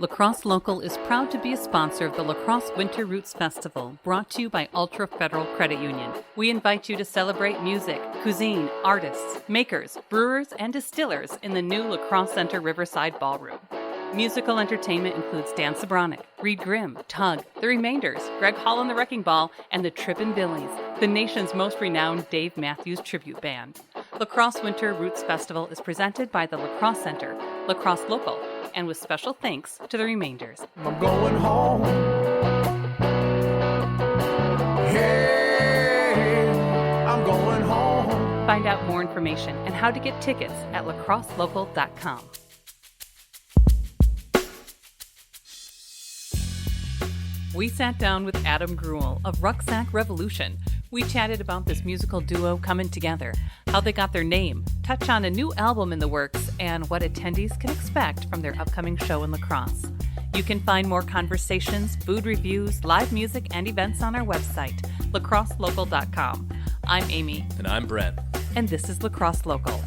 La Crosse Local is proud to be a sponsor of the La Crosse Winter Roots Festival, brought to you by Ultra Federal Credit Union. We invite you to celebrate music, cuisine, artists, makers, brewers, and distillers in the new La Crosse Center Riverside Ballroom. Musical entertainment includes Dan Sobronic, Reed Grimm, Tug, The Remainders, Greg Hall and the Wrecking Ball, and the Trippin' Billies, the nation's most renowned Dave Matthews tribute band. La Crosse Winter Roots Festival is presented by the La Crosse Center, La Crosse Local, and with special thanks to The Remainders. I'm going home. Hey, I'm going home. Find out more information and how to get tickets at lacrosselocal.com. We sat down with Adam Greuel of Rucksack Revolution. We chatted about this musical duo coming together, how they got their name, touch on a new album in the works, and what attendees can expect from their upcoming show in La Crosse. You can find more conversations, food reviews, live music, and events on our website, lacrosselocal.com. I'm Amy. And I'm Brent. And this is La Crosse Local.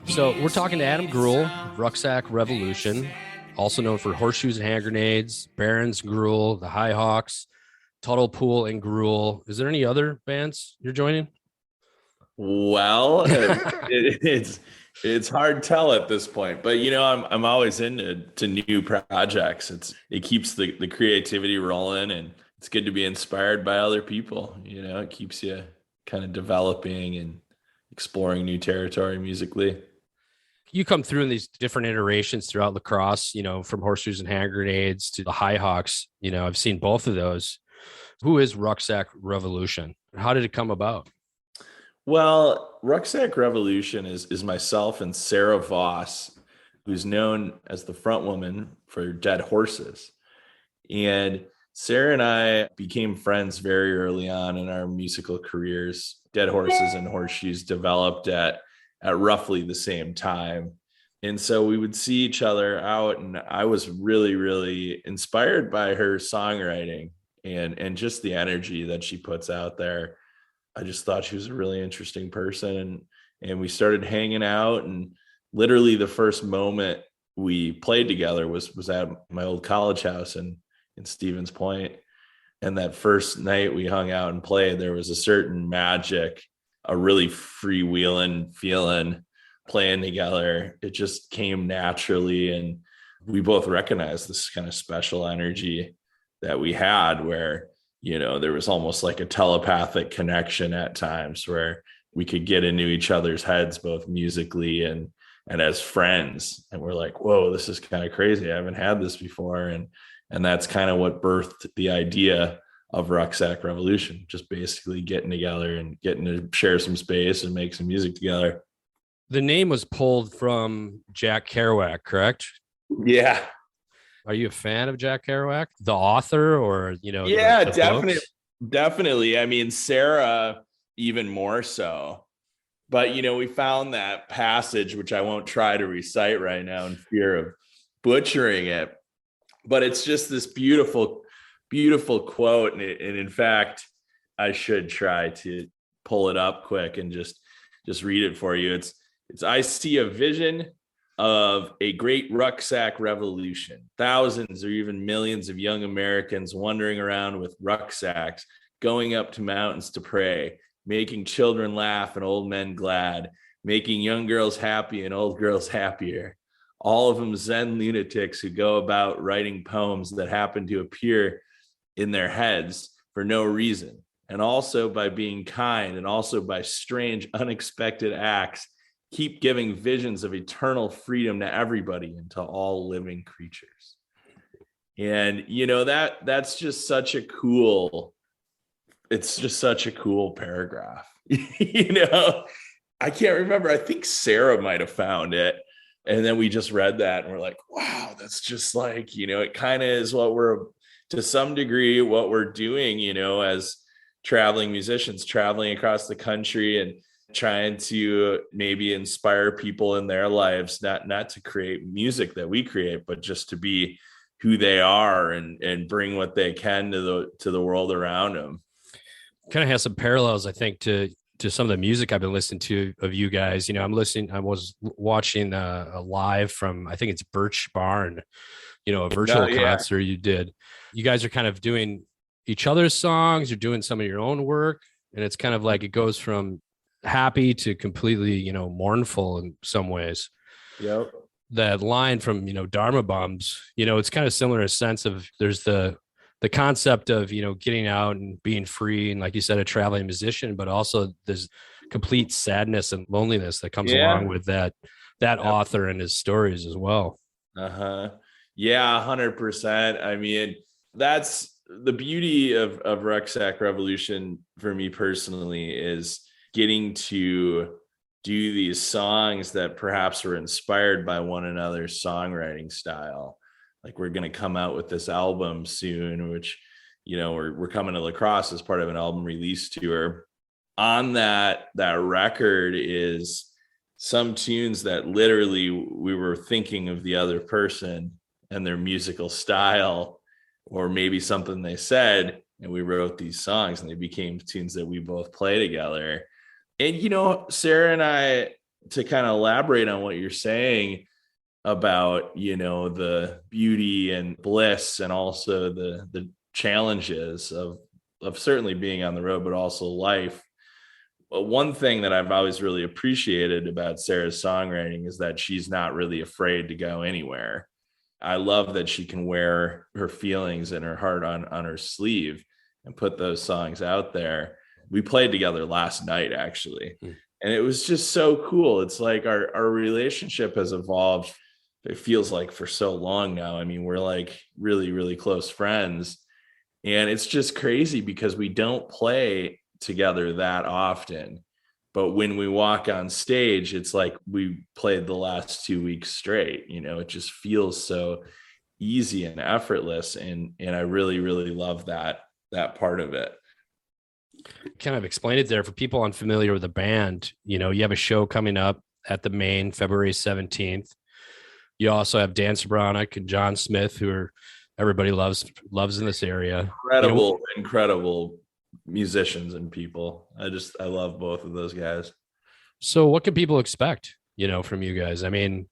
So we're talking to Adam Greuel, Rucksack Revolution, also known for Horseshoes and Hand Grenades, Barons, Greuel, the High Hawks, Tuttle Pool, and Greuel. Is there any other bands you're joining? Well, it's hard to tell at this point, but I'm always into new projects. It keeps the creativity rolling, and it's good to be inspired by other people. It keeps you kind of developing and exploring new territory musically. You come through in these different iterations throughout La Crosse, from Horseshoes and Hand Grenades to the High Hawks. I've seen both of those. Who is Rucksack Revolution? How did it come about? Well, Rucksack Revolution is myself and Sarah Voss, who's known as the front woman for Dead Horses. And Sarah and I became friends very early on in our musical careers. Dead Horses and Horseshoes developed at roughly the same time. And so we would see each other out, and I was really, really inspired by her songwriting and just the energy that she puts out there. I just thought she was a really interesting person, and we started hanging out, and literally the first moment we played together was at my old college house in Stevens Point. And that first night we hung out and played, there was a certain magic, a really freewheeling feeling playing together. It just came naturally, and we both recognized this kind of special energy that we had where, there was almost like a telepathic connection at times where we could get into each other's heads, both musically and as friends. And we're like, whoa, this is kind of crazy. I haven't had this before. And that's kind of what birthed the idea of Rucksack Revolution, just basically getting together and getting to share some space and make some music together. The name was pulled from Jack Kerouac, correct? Yeah. Are you a fan of Jack Kerouac, the author, or, Yeah, the definitely. books? Definitely. I mean, Sarah, even more so. But, we found that passage, which I won't try to recite right now in fear of butchering it. But it's just this beautiful, beautiful quote. And in fact, I should try to pull it up quick and just read it for you. It's I see a vision of a great rucksack revolution. Thousands or even millions of young Americans wandering around with rucksacks, going up to mountains to pray, making children laugh and old men glad, making young girls happy and old girls happier. All of them Zen lunatics who go about writing poems that happen to appear in their heads for no reason. And also by being kind, and also by strange, unexpected acts, keep giving visions of eternal freedom to everybody and to all living creatures. And, that's just such a cool, it's just such a cool paragraph, I can't remember. I think Sarah might have found it. And then we just read that and we're like, wow, that's just like, it kind of is what we're, to some degree, what we're doing, as traveling musicians, traveling across the country and trying to maybe inspire people in their lives, not to create music that we create, but just to be who they are and bring what they can to the world around them. Kind of has some parallels, I think, to some of the music I've been listening to of you guys. I was watching a live from, I think it's Birch Barn, a virtual concert you did. You guys are kind of doing each other's songs, you're doing some of your own work, and it's kind of like it goes from happy to completely, mournful in some ways. Yep. That line from, Dharma Bums, it's kind of similar in a sense of there's the concept of, getting out and being free. And like you said, a traveling musician, but also there's complete sadness and loneliness that comes along with that author and his stories as well. Yeah, 100%. I mean, that's the beauty of Rucksack Revolution for me personally, is getting to do these songs that perhaps were inspired by one another's songwriting style. Like, we're going to come out with this album soon, which, we're coming to La Crosse as part of an album release tour. On that record is some tunes that literally we were thinking of the other person and their musical style, or maybe something they said, and we wrote these songs and they became tunes that we both play together. And, Sarah and I, to kind of elaborate on what you're saying about, the beauty and bliss and also the challenges of certainly being on the road, but also life. But one thing that I've always really appreciated about Sarah's songwriting is that she's not really afraid to go anywhere. I love that she can wear her feelings and her heart on her sleeve and put those songs out there. We played together last night, actually, and it was just so cool. It's like our relationship has evolved. It feels like for so long now. I mean, we're like really, really close friends, and it's just crazy because we don't play together that often. But when we walk on stage, it's like we played the last 2 weeks straight. It just feels so easy and effortless. And I really, really love that part of it. Kind of explain it there for people unfamiliar with the band. You have a show coming up at the Main February 17th. You also have Dan Sobronic and John Smith, who are everybody loves in this area. Incredible musicians and people. I love both of those guys. So what can people expect, from you guys? I mean,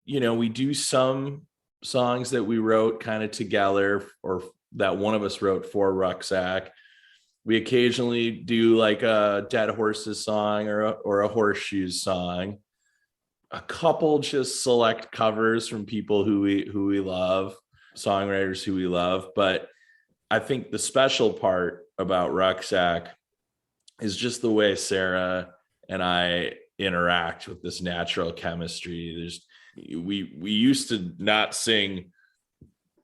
we do some songs that we wrote kind of together, or that one of us wrote for Rucksack. We occasionally do like a Dead Horses song or a Horseshoes song. A couple just select covers from people who we love, songwriters who we love. But I think the special part about Rucksack is just the way Sarah and I interact with this natural chemistry. We used to not sing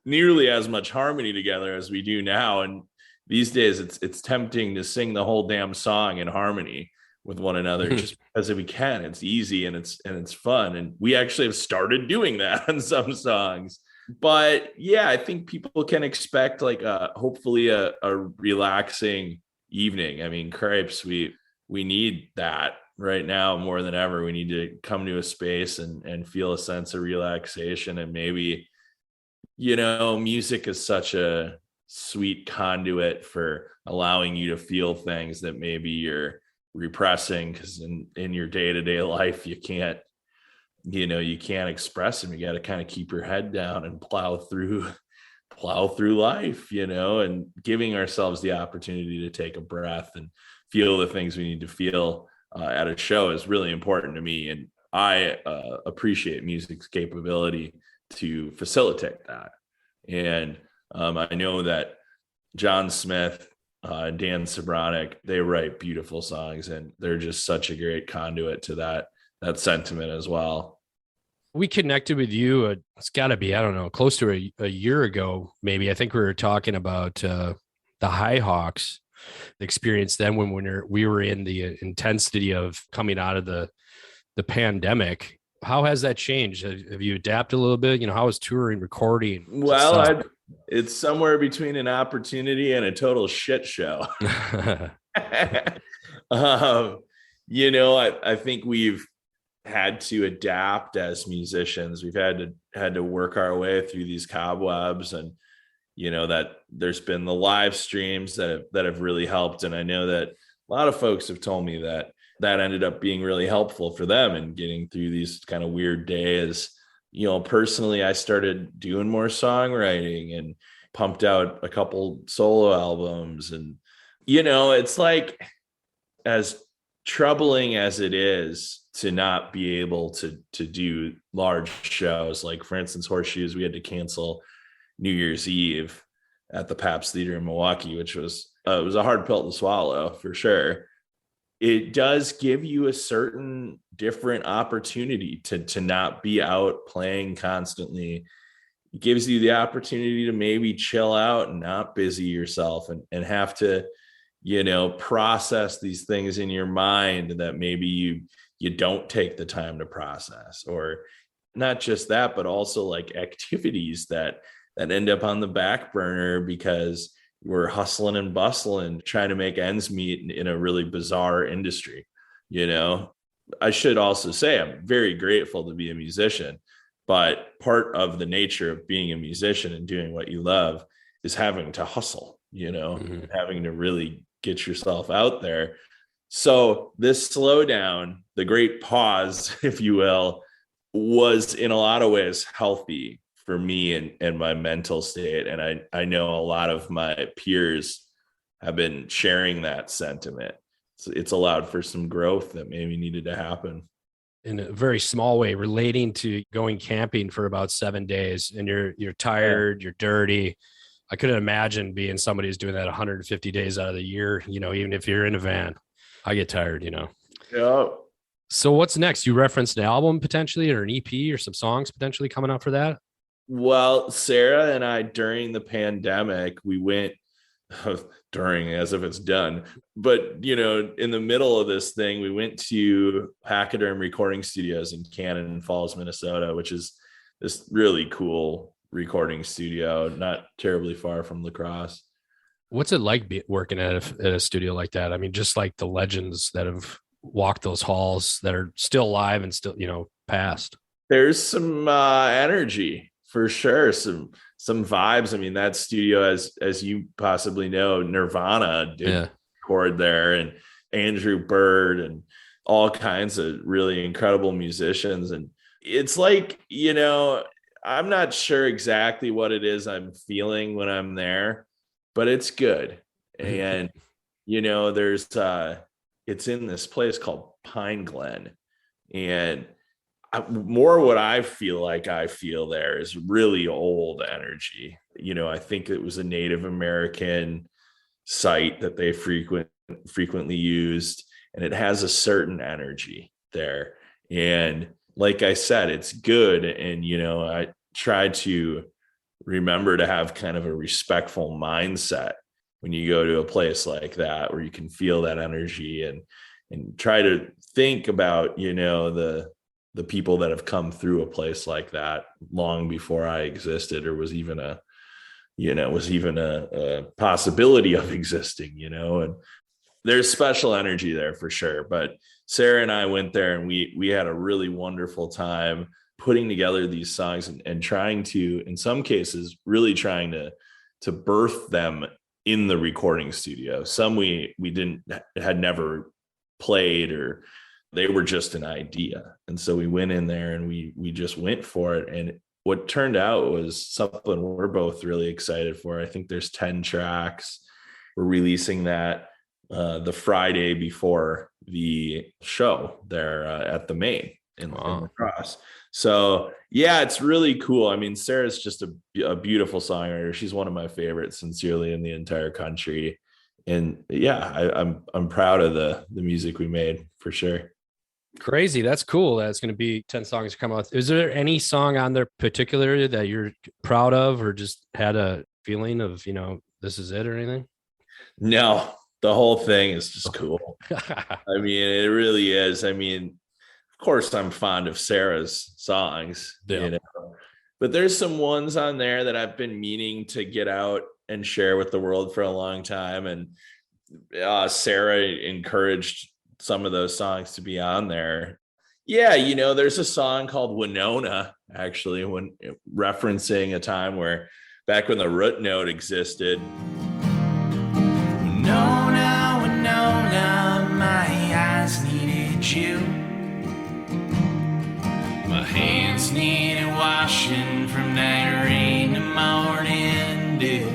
nearly as much harmony together as we do now, and these days it's tempting to sing the whole damn song in harmony with one another just because we can. It's easy and it's fun, and we actually have started doing that on some songs. But yeah, I think people can expect like hopefully a relaxing evening. I mean, cripes, we need that right now more than ever. We need to come to a space and feel a sense of relaxation. And maybe, music is such a sweet conduit for allowing you to feel things that maybe you're repressing, because in your day-to-day life you can't express them. You got to kind of keep your head down and plow through life, and giving ourselves the opportunity to take a breath and feel the things we need to feel at a show is really important to me. And I appreciate music's capability to facilitate that. And I know that John Smith, Dan Sobronic, they write beautiful songs, and they're just such a great conduit to that sentiment as well. We connected with you. It's got to be, I don't know, close to a year ago, maybe. I think we were talking about the High Hawks. the experience then when we were in the intensity of coming out of the pandemic. How has that changed? Have you adapted a little bit? You know, how is touring, recording? Well, it's somewhere between an opportunity and a total shit show. You know, I think we've had to adapt as musicians. We've had to work our way through these cobwebs, and you know that there's been the live streams that have really helped. And I know that a lot of folks have told me that ended up being really helpful for them in getting through these kind of weird days. You know, personally, I started doing more songwriting and pumped out a couple solo albums. And, you know, it's like, as troubling as it is to not be able to do large shows, like for instance, Horseshoes, we had to cancel New Year's Eve at the Pabst Theater in Milwaukee, which was it was a hard pill to swallow for sure. It does give you a certain different opportunity to not be out playing constantly. It gives you the opportunity to maybe chill out and not busy yourself and have to, you know, process these things in your mind that maybe you don't take the time to process. Or not just that, but also like activities that end up on the back burner because we're hustling and bustling, trying to make ends meet in a really bizarre industry. You know, I should also say I'm very grateful to be a musician, but part of the nature of being a musician and doing what you love is having to hustle, you know, having to really get yourself out there. So this slowdown, the great pause, if you will, was in a lot of ways healthy for me and my mental state. And I know a lot of my peers have been sharing that sentiment. So it's allowed for some growth that maybe needed to happen. In a very small way, relating to going camping for about 7 days, and you're tired, you're dirty. I couldn't imagine being somebody who's doing that 150 days out of the year, you know, even if you're in a van. I get tired, you know. Yeah. So what's next? You referenced an album potentially, or an EP, or some songs potentially coming out for that? Well, Sarah and I, during the pandemic, we went during, as if it's done, but you know, in the middle of this thing, we went to Pachyderm Recording Studios in Cannon Falls, Minnesota, which is this really cool recording studio, not terribly far from La Crosse. What's it like working at a studio like that? I mean, just like the legends that have walked those halls that are still alive and still, you know, past. There's some energy. For sure, some vibes. I mean, that studio, as you possibly know, Nirvana did record there, and Andrew Bird, and all kinds of really incredible musicians. And it's like, you know, I'm not sure exactly what it is I'm feeling when I'm there, but it's good. And you know, there's it's in this place called Pine Glen, and more what I feel there is really old energy. You know, I think it was a Native American site that they frequently used, and it has a certain energy there. And like I said, it's good. And, you know, I try to remember to have kind of a respectful mindset when you go to a place like that, where you can feel that energy, and try to think about, you know, the people that have come through a place like that long before I existed, or was even a possibility of existing, you know. And there's special energy there for sure. But Sarah and I went there, and we had a really wonderful time putting together these songs, and trying to, in some cases, really trying to birth them in the recording studio. Some we had never played, or they were just an idea. And so we went in there and we just went for it. And what turned out was something we're both really excited for. I think there's 10 tracks. We're releasing that the Friday before the show there at the Main in La Crosse. So yeah, it's really cool. I mean, Sarah's just a beautiful songwriter. She's one of my favorites, sincerely, in the entire country. And yeah, I'm proud of the music we made, for sure. Crazy. That's cool. That's going to be 10 songs to come out. Is there any song on there particularly that you're proud of, or just had a feeling of, you know, this is it, or anything? No, the whole thing is just cool. I mean, it really is. I mean, of course, I'm fond of Sarah's songs, you know, but there's some ones on there that I've been meaning to get out and share with the world for a long time. And Sarah encouraged some of those songs to be on there. Yeah, you know, there's a song called Winona, actually, when referencing a time where back when the root note existed. Winona, Winona, my eyes needed you. My hands needed washing from that rain to morning dew.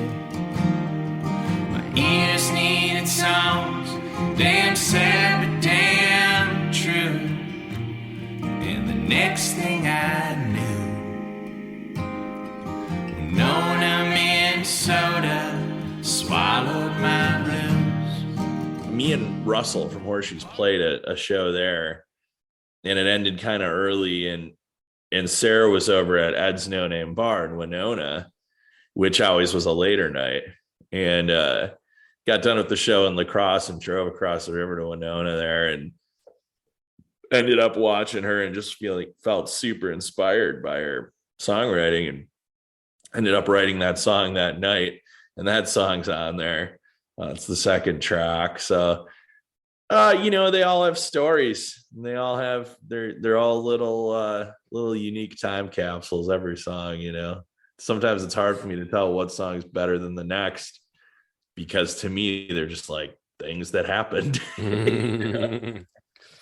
My ears needed songs, damn sad but damn true. And the next thing I knew, Winona, Minnesota, swallowed my blues. Me and Russell from Horseshoes played a show there, and it ended kind of early, and Sarah was over at Ed's No Name Bar in Winona, which always was a later night, and got done with the show in La Crosse and drove across the river to Winona there, and ended up watching her and just felt super inspired by her songwriting, and ended up writing that song that night, and that song's on there. It's the second track. So you know, they all have stories, and they all have they're all little unique time capsules, every song, you know. Sometimes it's hard for me to tell what song is better than the next, because to me they're just like things that happened.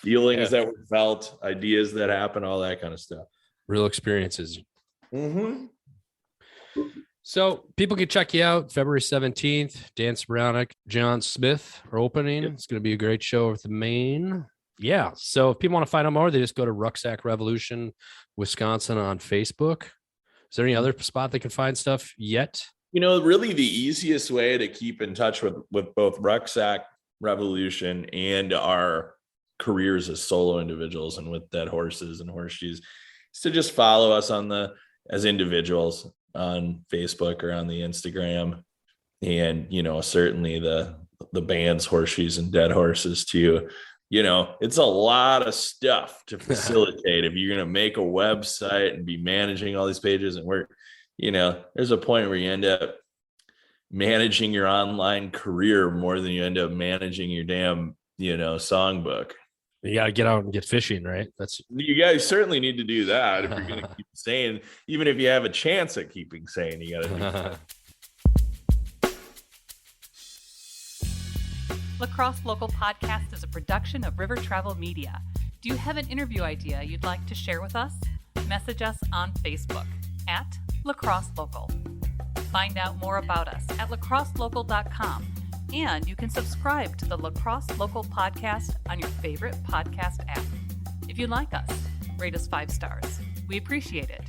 Feelings that were felt, ideas that happen, all that kind of stuff. Real experiences. Mm-hmm. So people can check you out February 17th. Dan Sbrownik, John Smith are opening. Yep. It's going to be a great show with the Maine. Yeah. So if people want to find out more, they just go to Rucksack Revolution, Wisconsin on Facebook. Is there any other spot they can find stuff yet? You know, really the easiest way to keep in touch with both Rucksack Revolution and our careers as solo individuals and with Dead Horses and Horseshoes is to just follow us as individuals on Facebook or on the Instagram. And, you know, certainly the band's Horseshoes and Dead Horses too. You know, it's a lot of stuff to facilitate if you're going to make a website and be managing all these pages. And you know, there's a point where you end up managing your online career more than you end up managing your damn, you know, songbook. You got to get out and get fishing, right? You guys certainly need to do that if you're going to keep sane. Even if you have a chance at keeping sane, you got to do that. Lacrosse Local Podcast is a production of River Travel Media. Do you have an interview idea you'd like to share with us? Message us on Facebook at Lacrosse Local. Find out more about us at lacrosselocal.com. And you can subscribe to the Lacrosse Local Podcast on your favorite podcast app. If you like us, rate us 5 stars. We appreciate it.